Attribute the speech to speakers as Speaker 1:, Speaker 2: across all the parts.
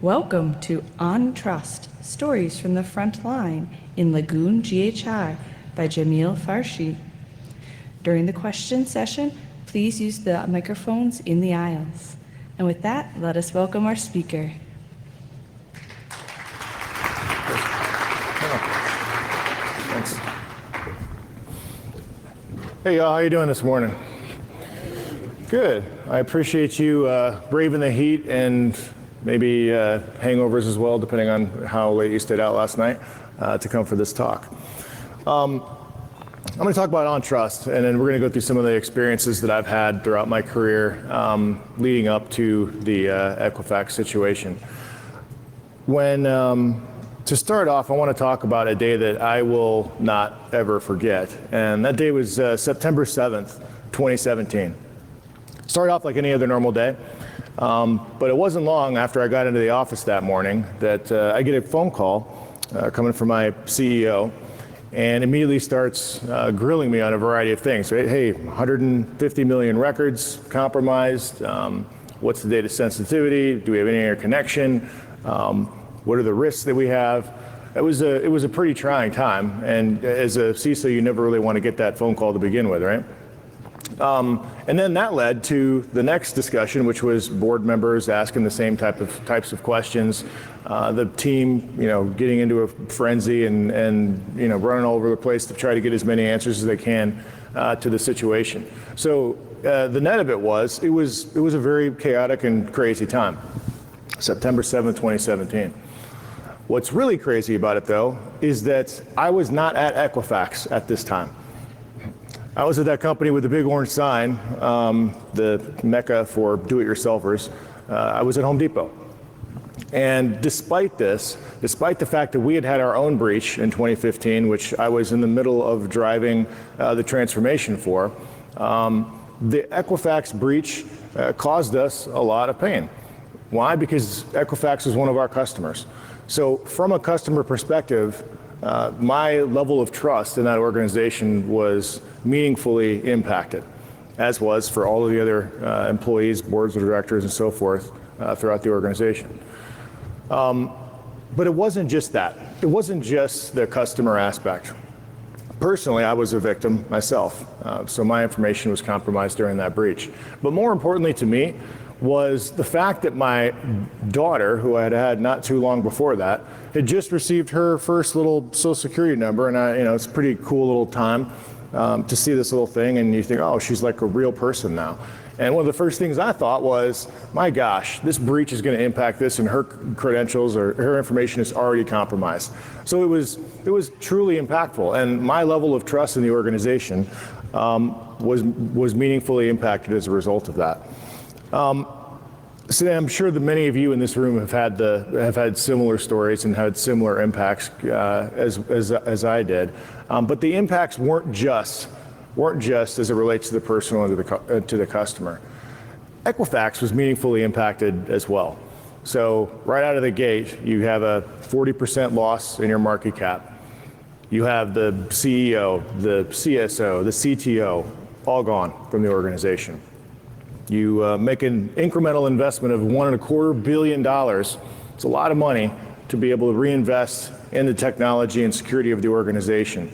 Speaker 1: Welcome to On Trust, Stories from the Front Line in Lagoon GHI by Jamil Farshi. During the question session, please use the microphones in the aisles. And with that, let us welcome our speaker.
Speaker 2: Thanks. Hey y'all, how you doing this morning? Good. I appreciate you braving the heat and maybe hangovers as well, depending on how late you stayed out last night, to come for this talk. I'm going to talk about On Trust, and then we're going to go through some of the experiences that I've had throughout my career leading up to the Equifax situation. To start off, I want to talk about a day that I will not ever forget, and that day was September 7th, 2017. Started off like any other normal day. But it wasn't long after I got into the office that morning that I get a phone call coming from my CEO, and immediately starts grilling me on a variety of things. Right? Hey, 150 million records compromised. What's the data sensitivity? Do we have any interconnection? What are the risks that we have? It was a pretty trying time, and as a CISO, you never really want to get that phone call to begin with, right? And then that led to the next discussion, which was board members asking the same types of questions, the team, getting into a frenzy and running all over the place to try to get as many answers as they can to the situation. So the net of it was a very chaotic and crazy time. September 7th, 2017. What's really crazy about it, though, is that I was not at Equifax at this time. I was at that company with the big orange sign, the mecca for do-it-yourselfers. I was at Home Depot. And despite the fact that we had our own breach in 2015, which I was in the middle of driving the transformation for, the Equifax breach caused us a lot of pain. Why? Because Equifax was one of our customers. So from a customer perspective, my level of trust in that organization was meaningfully impacted, as was for all of the other employees, boards of directors, and so forth throughout the organization. But it wasn't just that. It wasn't just the customer aspect. Personally, I was a victim myself, so my information was compromised during that breach. But more importantly to me was the fact that my daughter, who I had had not too long before that, had just received her first little Social Security number, and it's a pretty cool little time to see this little thing, and you think, oh, she's like a real person now. And one of the first things I thought was, my gosh, this breach is going to impact this, and her credentials or her information is already compromised. So it was truly impactful, and my level of trust in the organization was meaningfully impacted as a result of that. So I'm sure that many of you in this room have had similar stories and had similar impacts as I did, but the impacts weren't just as it relates to the person and to the customer. Equifax was meaningfully impacted as well. So right out of the gate, you have a 40% loss in your market cap. You have the CEO, the CSO, the CTO, all gone from the organization. You make an incremental investment of $1.25 billion. It's a lot of money to be able to reinvest in the technology and security of the organization.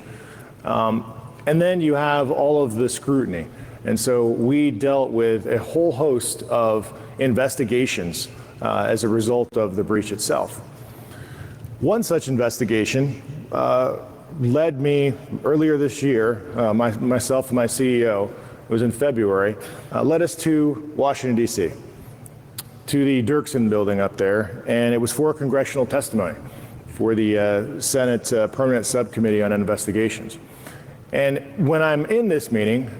Speaker 2: And then you have all of the scrutiny. And so we dealt with a whole host of investigations as a result of the breach itself. One such investigation led me earlier this year, myself and my CEO, it was in February, led us to Washington, D.C., to the Dirksen building up there, and it was for congressional testimony for the Senate Permanent Subcommittee on Investigations. And when I'm in this meeting,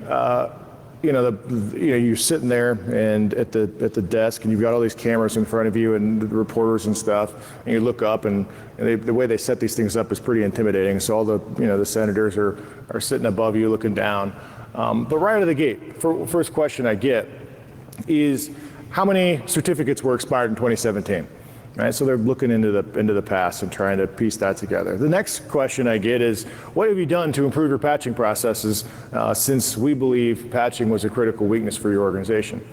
Speaker 2: you're sitting there and at the desk, and you've got all these cameras in front of you and the reporters and stuff, and you look up, and the way they set these things up is pretty intimidating. So all the senators are sitting above you, looking down. But right out of the gate, first question I get is, how many certificates were expired in 2017? Right, so they're looking into the past and trying to piece that together. The next question I get is, what have you done to improve your patching processes since we believe patching was a critical weakness for your organization?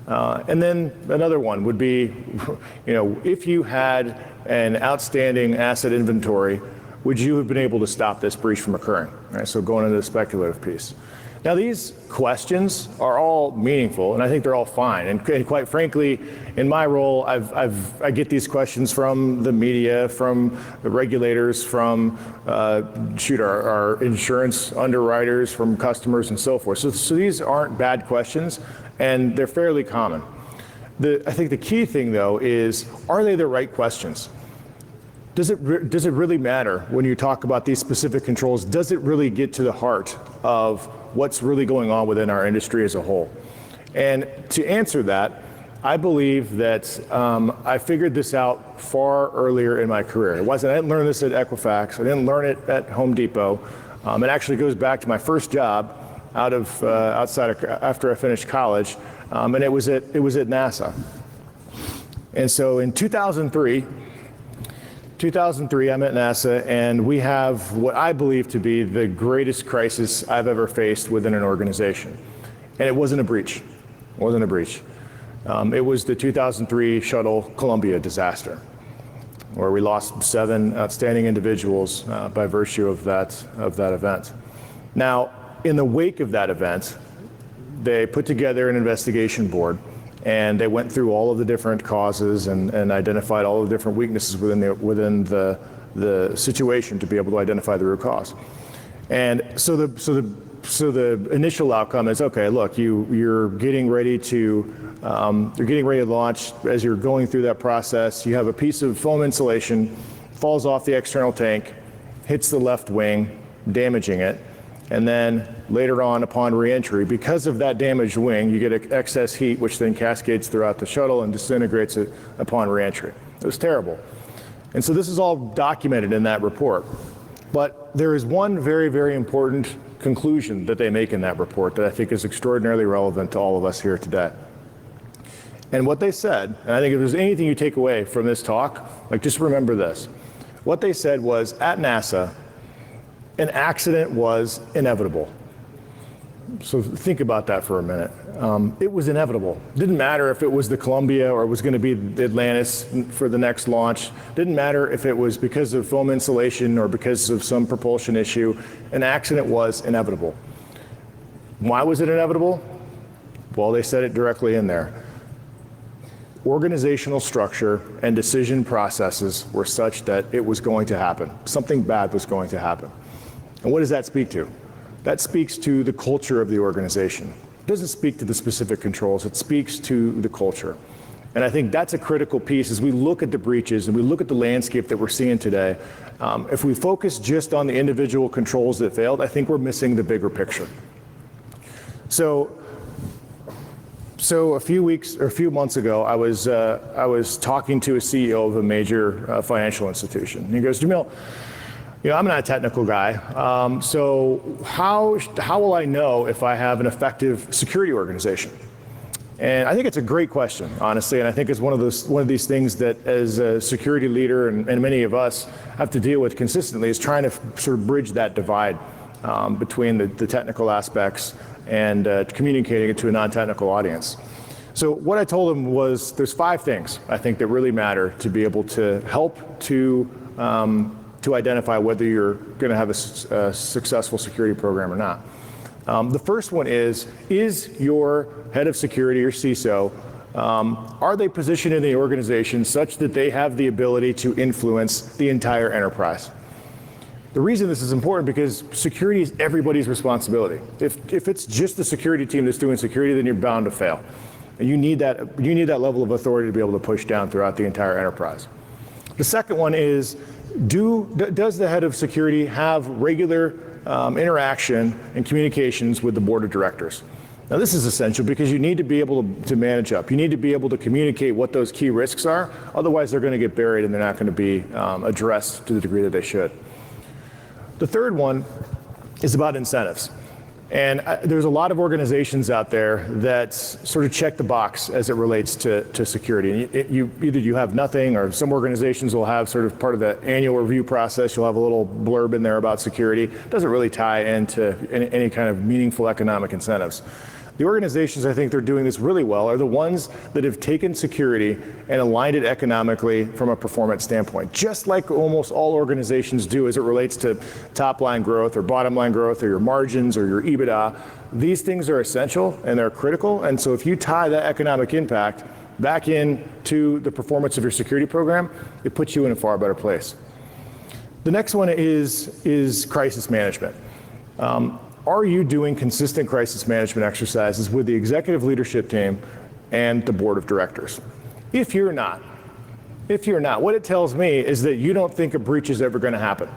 Speaker 2: And then another one would be, if you had an outstanding asset inventory, would you have been able to stop this breach from occurring? Right, so going into the speculative piece. Now, these questions are all meaningful, and I think they're all fine. And quite frankly, in my role, I get these questions from the media, from the regulators, from our insurance underwriters, from customers, and so forth. So these aren't bad questions, and they're fairly common. I think the key thing, though, is, are they the right questions? Does it really matter when you talk about these specific controls? Does it really get to the heart of what's really going on within our industry as a whole? And to answer that, I believe that I figured this out far earlier in my career. I didn't learn this at Equifax. I didn't learn it at Home Depot. It actually goes back to my first job after I finished college, and it was at NASA. And so in 2003, I'm at NASA, and we have what I believe to be the greatest crisis I've ever faced within an organization. And it wasn't a breach. It wasn't a breach. It was the 2003 Shuttle Columbia disaster, where we lost 7 outstanding individuals by virtue of that event. Now, in the wake of that event, they put together an investigation board, and they went through all of the different causes and identified all of the different weaknesses within the situation to be able to identify the root cause. And so the initial outcome is, okay, look, you're getting ready to launch. As you're going through that process, you have a piece of foam insulation falls off the external tank, hits the left wing, damaging it. And then later on, upon reentry, because of that damaged wing, you get excess heat, which then cascades throughout the shuttle and disintegrates it upon reentry. It was terrible. And so this is all documented in that report. But there is one very, very important conclusion that they make in that report that I think is extraordinarily relevant to all of us here today. And what they said, and I think if there's anything you take away from this talk, just remember this. What they said was, at NASA, an accident was inevitable. So think about that for a minute. It was inevitable. Didn't matter if it was the Columbia or it was going to be the Atlantis for the next launch. Didn't matter if it was because of foam insulation or because of some propulsion issue. An accident was inevitable. Why was it inevitable? Well, they said it directly in there. Organizational structure and decision processes were such that it was going to happen. Something bad was going to happen. And what does that speak to? That speaks to the culture of the organization. It doesn't speak to the specific controls, it speaks to the culture. And I think that's a critical piece as we look at the breaches and we look at the landscape that we're seeing today. If we focus just on the individual controls that failed, I think we're missing the bigger picture. So a few months ago, I was talking to a CEO of a major financial institution. And he goes, Jamil, I'm not a technical guy, so how will I know if I have an effective security organization? And I think it's a great question, honestly, and I think it's one of these things that, as a security leader and many of us have to deal with consistently, is trying to sort of bridge that divide between the technical aspects and communicating it to a non-technical audience. So what I told him was, there's 5 things I think that really matter to be able to help to identify whether you're going to have a successful security program or not. The first one is your head of security or CISO, are they positioned in the organization such that they have the ability to influence the entire enterprise? The reason this is important because security is everybody's responsibility. If it's just the security team that's doing security, then you're bound to fail. And you need that level of authority to be able to push down throughout the entire enterprise. The second one is, does the head of security have regular interaction and communications with the board of directors? Now, this is essential because you need to be able to manage up. You need to be able to communicate what those key risks are. Otherwise, they're going to get buried and they're not going to be addressed to the degree that they should. The third one is about incentives. And there's a lot of organizations out there that sort of check the box as it relates to security. Either you have nothing, or some organizations will have sort of part of the annual review process, you'll have a little blurb in there about security. It doesn't really tie into any kind of meaningful economic incentives. The organizations I think they're doing this really well are the ones that have taken security and aligned it economically from a performance standpoint, just like almost all organizations do as it relates to top line growth or bottom line growth or your margins or your EBITDA. These things are essential and they're critical. And so if you tie that economic impact back into the performance of your security program, it puts you in a far better place. The next one is crisis management. Are you doing consistent crisis management exercises with the executive leadership team and the board of directors? If you're not, what it tells me is that you don't think a breach is ever going to happen,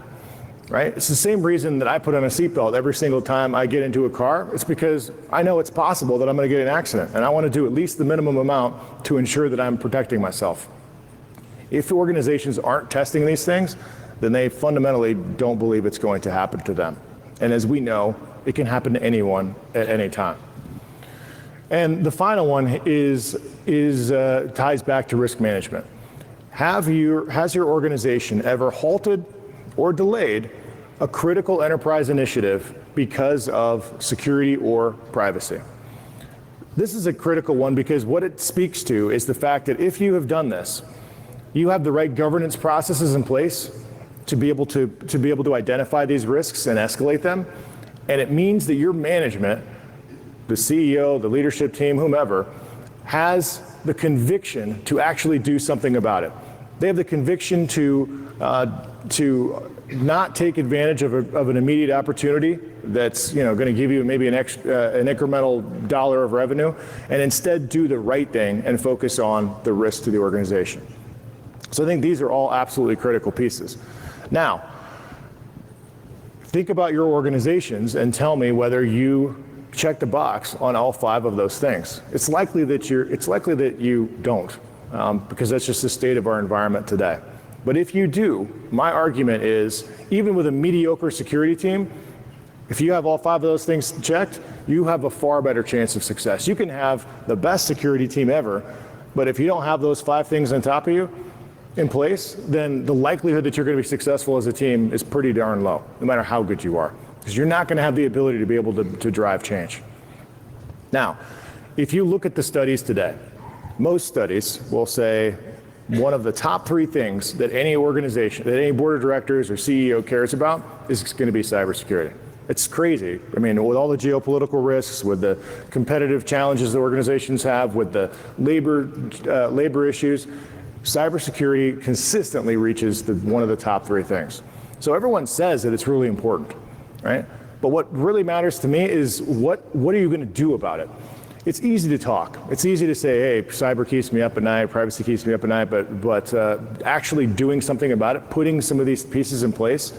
Speaker 2: right? It's the same reason that I put on a seatbelt every single time I get into a car. It's because I know it's possible that I'm going to get in an accident, and I want to do at least the minimum amount to ensure that I'm protecting myself. If organizations aren't testing these things, then they fundamentally don't believe it's going to happen to them. And as we know, it can happen to anyone at any time. And the final one ties back to risk management. Has your organization ever halted or delayed a critical enterprise initiative because of security or privacy? This is a critical one because what it speaks to is the fact that if you have done this, you have the right governance processes in place to be able to identify these risks and escalate them. And it means that your management, the CEO, the leadership team, whomever, has the conviction to actually do something about it. They have the conviction to not take advantage of an immediate opportunity that's going to give you maybe an incremental dollar of revenue, and instead do the right thing and focus on the risk to the organization. So I think these are all absolutely critical pieces. Now, think about your organizations and tell me whether you check the box on all 5 of those things. It's likely that you don't, because that's just the state of our environment today. But if you do, my argument is, even with a mediocre security team, if you have all 5 of those things checked, you have a far better chance of success. You can have the best security team ever, but if you don't have those 5 things on top of you in place, then the likelihood that you're going to be successful as a team is pretty darn low, no matter how good you are, because you're not going to have the ability to be able to drive change. Now, if you look at the studies today, most studies will say one of the top 3 things that any organization, that any board of directors or CEO cares about is going to be cybersecurity. It's crazy. I mean, with all the geopolitical risks, with the competitive challenges that organizations have, with the labor issues, cybersecurity consistently reaches one of the top 3 things. So everyone says that it's really important, right? But what really matters to me is what are you going to do about it? It's easy to talk. It's easy to say, hey, cyber keeps me up at night, privacy keeps me up at night, but actually doing something about it, putting some of these pieces in place,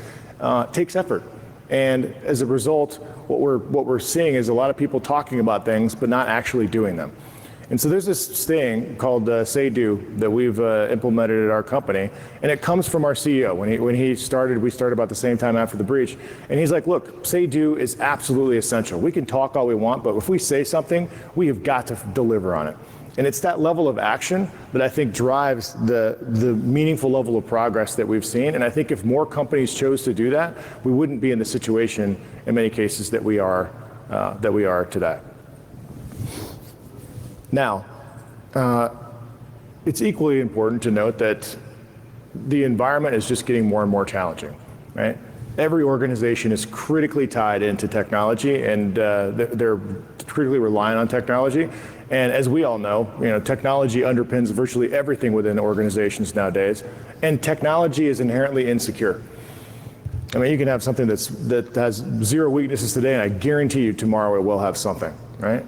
Speaker 2: takes effort. And as a result, what we're seeing is a lot of people talking about things, but not actually doing them. And so there's this thing called Say Do that we've implemented at our company, and it comes from our CEO. When he started, we started about the same time after the breach, and he's like, look, Say Do is absolutely essential. We can talk all we want, but if we say something, we have got to deliver on it. And it's that level of action that I think drives the meaningful level of progress that we've seen. And I think if more companies chose to do that, we wouldn't be in the situation in many cases that we are today. Now, it's equally important to note that the environment is just getting more and more challenging, right? Every organization is critically tied into technology, and they're critically reliant on technology. And as we all know, technology underpins virtually everything within organizations nowadays, and technology is inherently insecure. I mean, you can have something that has 0 weaknesses today, and I guarantee you tomorrow it will have something, right?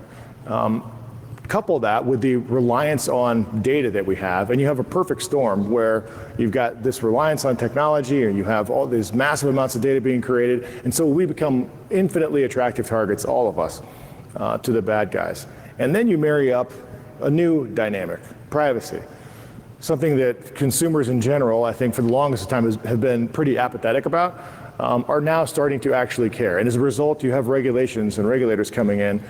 Speaker 2: Couple that with the reliance on data that we have, and you have a perfect storm where you've got this reliance on technology, and you have all these massive amounts of data being created, and so we become infinitely attractive targets, all of us, to the bad guys. And then you marry up a new dynamic, privacy, something that consumers in general, I think for the longest time have been pretty apathetic about, are now starting to actually care. And as a result, you have regulations and regulators coming in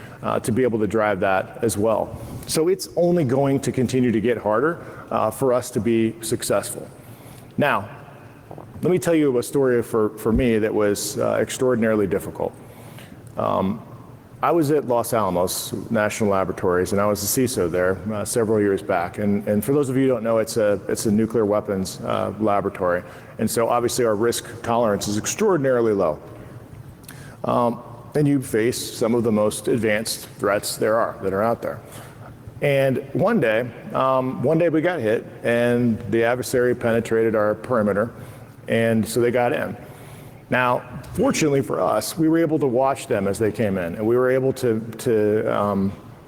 Speaker 2: to be able to drive that as well. So it's only going to continue to get harder for us to be successful. Now, let me tell you a story for me that was extraordinarily difficult. I was at Los Alamos National Laboratories, and I was the CISO there several years back. And for those of you who don't know, it's a nuclear weapons laboratory. And so obviously our risk tolerance is extraordinarily low. And you face some of the most advanced threats that are out there. And one day we got hit, and the adversary penetrated our perimeter, and so they got in. Now, fortunately for us, we were able to watch them as they came in, and we were able to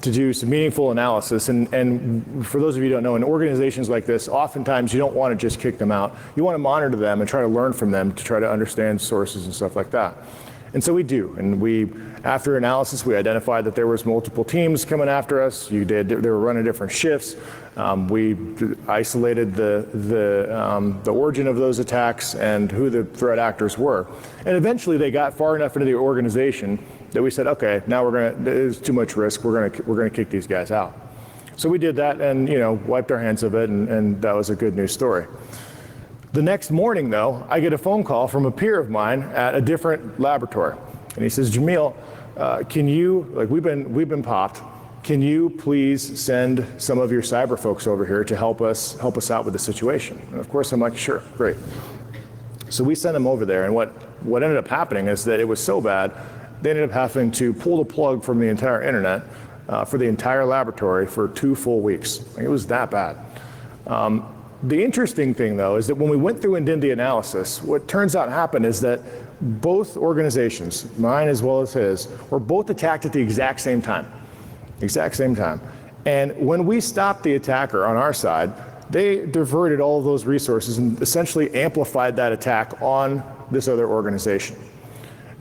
Speaker 2: do some meaningful analysis. And for those of you who don't know, in organizations like this, oftentimes you don't want to just kick them out. You want to monitor them and try to learn from them to try to understand sources and stuff like that. And so we do. And after analysis, we identified that there was multiple teams coming after us. They were running different shifts. We isolated the origin of those attacks and who the threat actors were. And eventually they got far enough into the organization that we said, okay, now there's too much risk. We're gonna kick these guys out. So we did that and wiped our hands of it, and that was a good news story. The next morning, though, I get a phone call from a peer of mine at a different laboratory, and he says, Jamil, can you, we've been popped. Can you please send some of your cyber folks over here to help us out with the situation? And of course, I'm like, sure, great. So we sent them over there, and what ended up happening is that it was so bad, they ended up having to pull the plug from the entire internet for the entire laboratory for 2 full weeks. It was that bad. The interesting thing, though, is that when we went through and did the analysis, what turns out happened is that both organizations, mine as well as his, were both attacked at the exact same time. And when we stopped the attacker on our side, they diverted all of those resources and essentially amplified that attack on this other organization.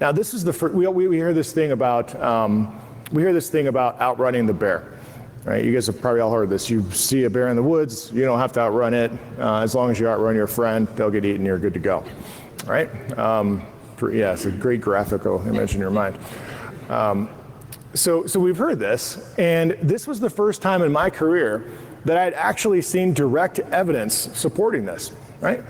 Speaker 2: Now, this is the first, we hear this thing about outrunning the bear. Right? You guys have probably all heard this. You see a bear in the woods, you don't have to outrun it. As long as you outrun your friend, they'll get eaten, you're good to go. All right? It's a great graphical image in your mind. So we've heard this, and this was the first time in my career that I'd actually seen direct evidence supporting this, right?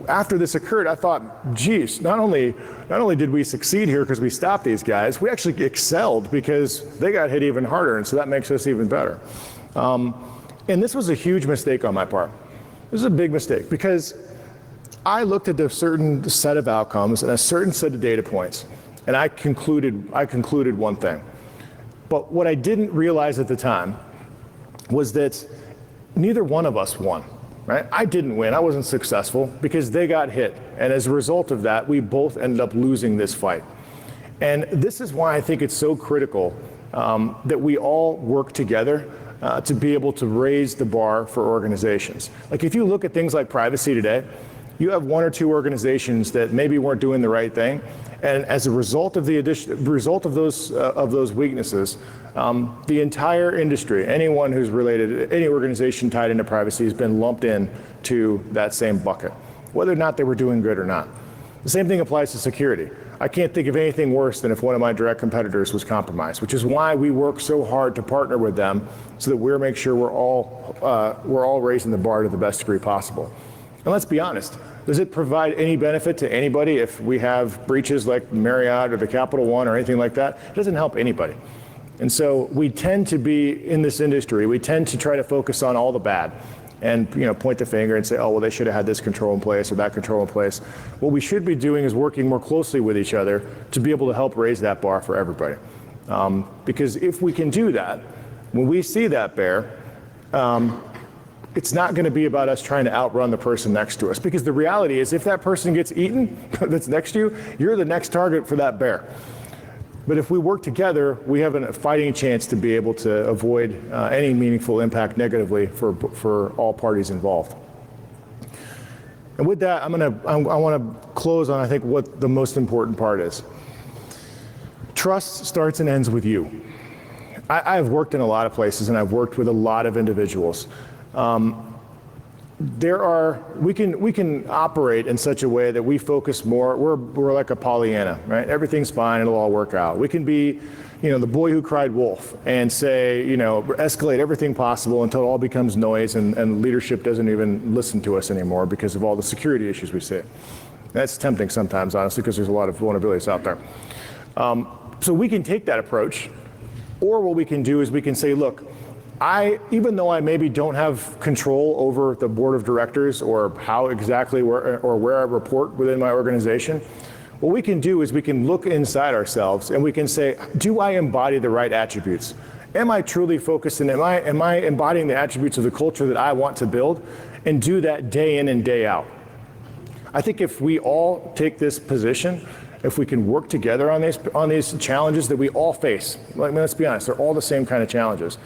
Speaker 2: After this occurred, I thought, geez, not only did we succeed here because we stopped these guys, we actually excelled because they got hit even harder, and so that makes us even better. And this was a huge mistake on my part. This is a big mistake because I looked at a certain set of outcomes and a certain set of data points, and I concluded one thing. But what I didn't realize at the time was that neither one of us won. Right? I didn't win. I wasn't successful because they got hit. And as a result of that, we both ended up losing this fight. And this is why I think it's so critical that we all work together to be able to raise the bar for organizations. Like if you look at things like privacy today, you have 1 or 2 organizations that maybe weren't doing the right thing. And as a result of those weaknesses, the entire industry, anyone who's related, any organization tied into privacy has been lumped in to that same bucket, whether or not they were doing good or not. The same thing applies to security. I can't think of anything worse than if one of my direct competitors was compromised, which is why we work so hard to partner with them so that we're make sure we're all raising the bar to the best degree possible. And let's be honest, does it provide any benefit to anybody if we have breaches like Marriott or the Capital One or anything like that? It doesn't help anybody. And so we tend to be in this industry, we tend to try to focus on all the bad and point the finger and say, oh, well, they should have had this control in place or that control in place. What we should be doing is working more closely with each other to be able to help raise that bar for everybody. Because if we can do that, when we see that bear, it's not going to be about us trying to outrun the person next to us. Because the reality is if that person gets eaten that's next to you, you're the next target for that bear. But if we work together, we have a fighting chance to be able to avoid any meaningful impact negatively for all parties involved. And with that, I want to close on, I think, what the most important part is. Trust starts and ends with you. I've worked in a lot of places, and I've worked with a lot of individuals. We can operate in such a way that we focus more, we're like a Pollyanna, right? Everything's fine, it'll all work out. We can be, the boy who cried wolf and say, escalate everything possible until it all becomes noise and leadership doesn't even listen to us anymore because of all the security issues we see. That's tempting sometimes, honestly, because there's a lot of vulnerabilities out there. So we can take that approach, or what we can do is we can say, look, even though I maybe don't have control over the board of directors or how exactly where I report within my organization, what we can do is we can look inside ourselves and we can say, do I embody the right attributes? Am I truly focused and am I embodying the attributes of the culture that I want to build, and do that day in and day out? I think if we all take this position, if we can work together on these challenges that we all face, let's be honest, they're all the same kind of challenges.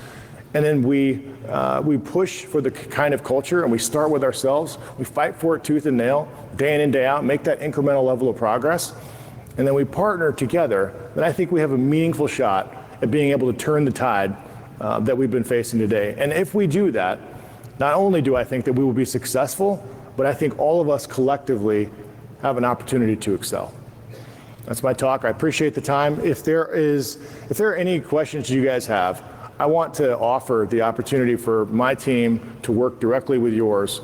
Speaker 2: And then we push for the kind of culture, and we start with ourselves. We fight for it tooth and nail, day in and day out, make that incremental level of progress. And then we partner together, then I think we have a meaningful shot at being able to turn the tide that we've been facing today. And if we do that, not only do I think that we will be successful, but I think all of us collectively have an opportunity to excel. That's my talk. I appreciate the time. If there are any questions you guys have, I want to offer the opportunity for my team to work directly with yours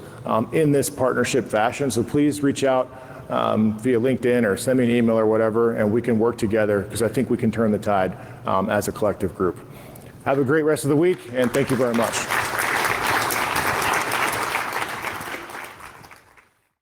Speaker 2: in this partnership fashion. So please reach out via LinkedIn or send me an email or whatever, and we can work together, because I think we can turn the tide as a collective group. Have a great rest of the week, and thank you very much.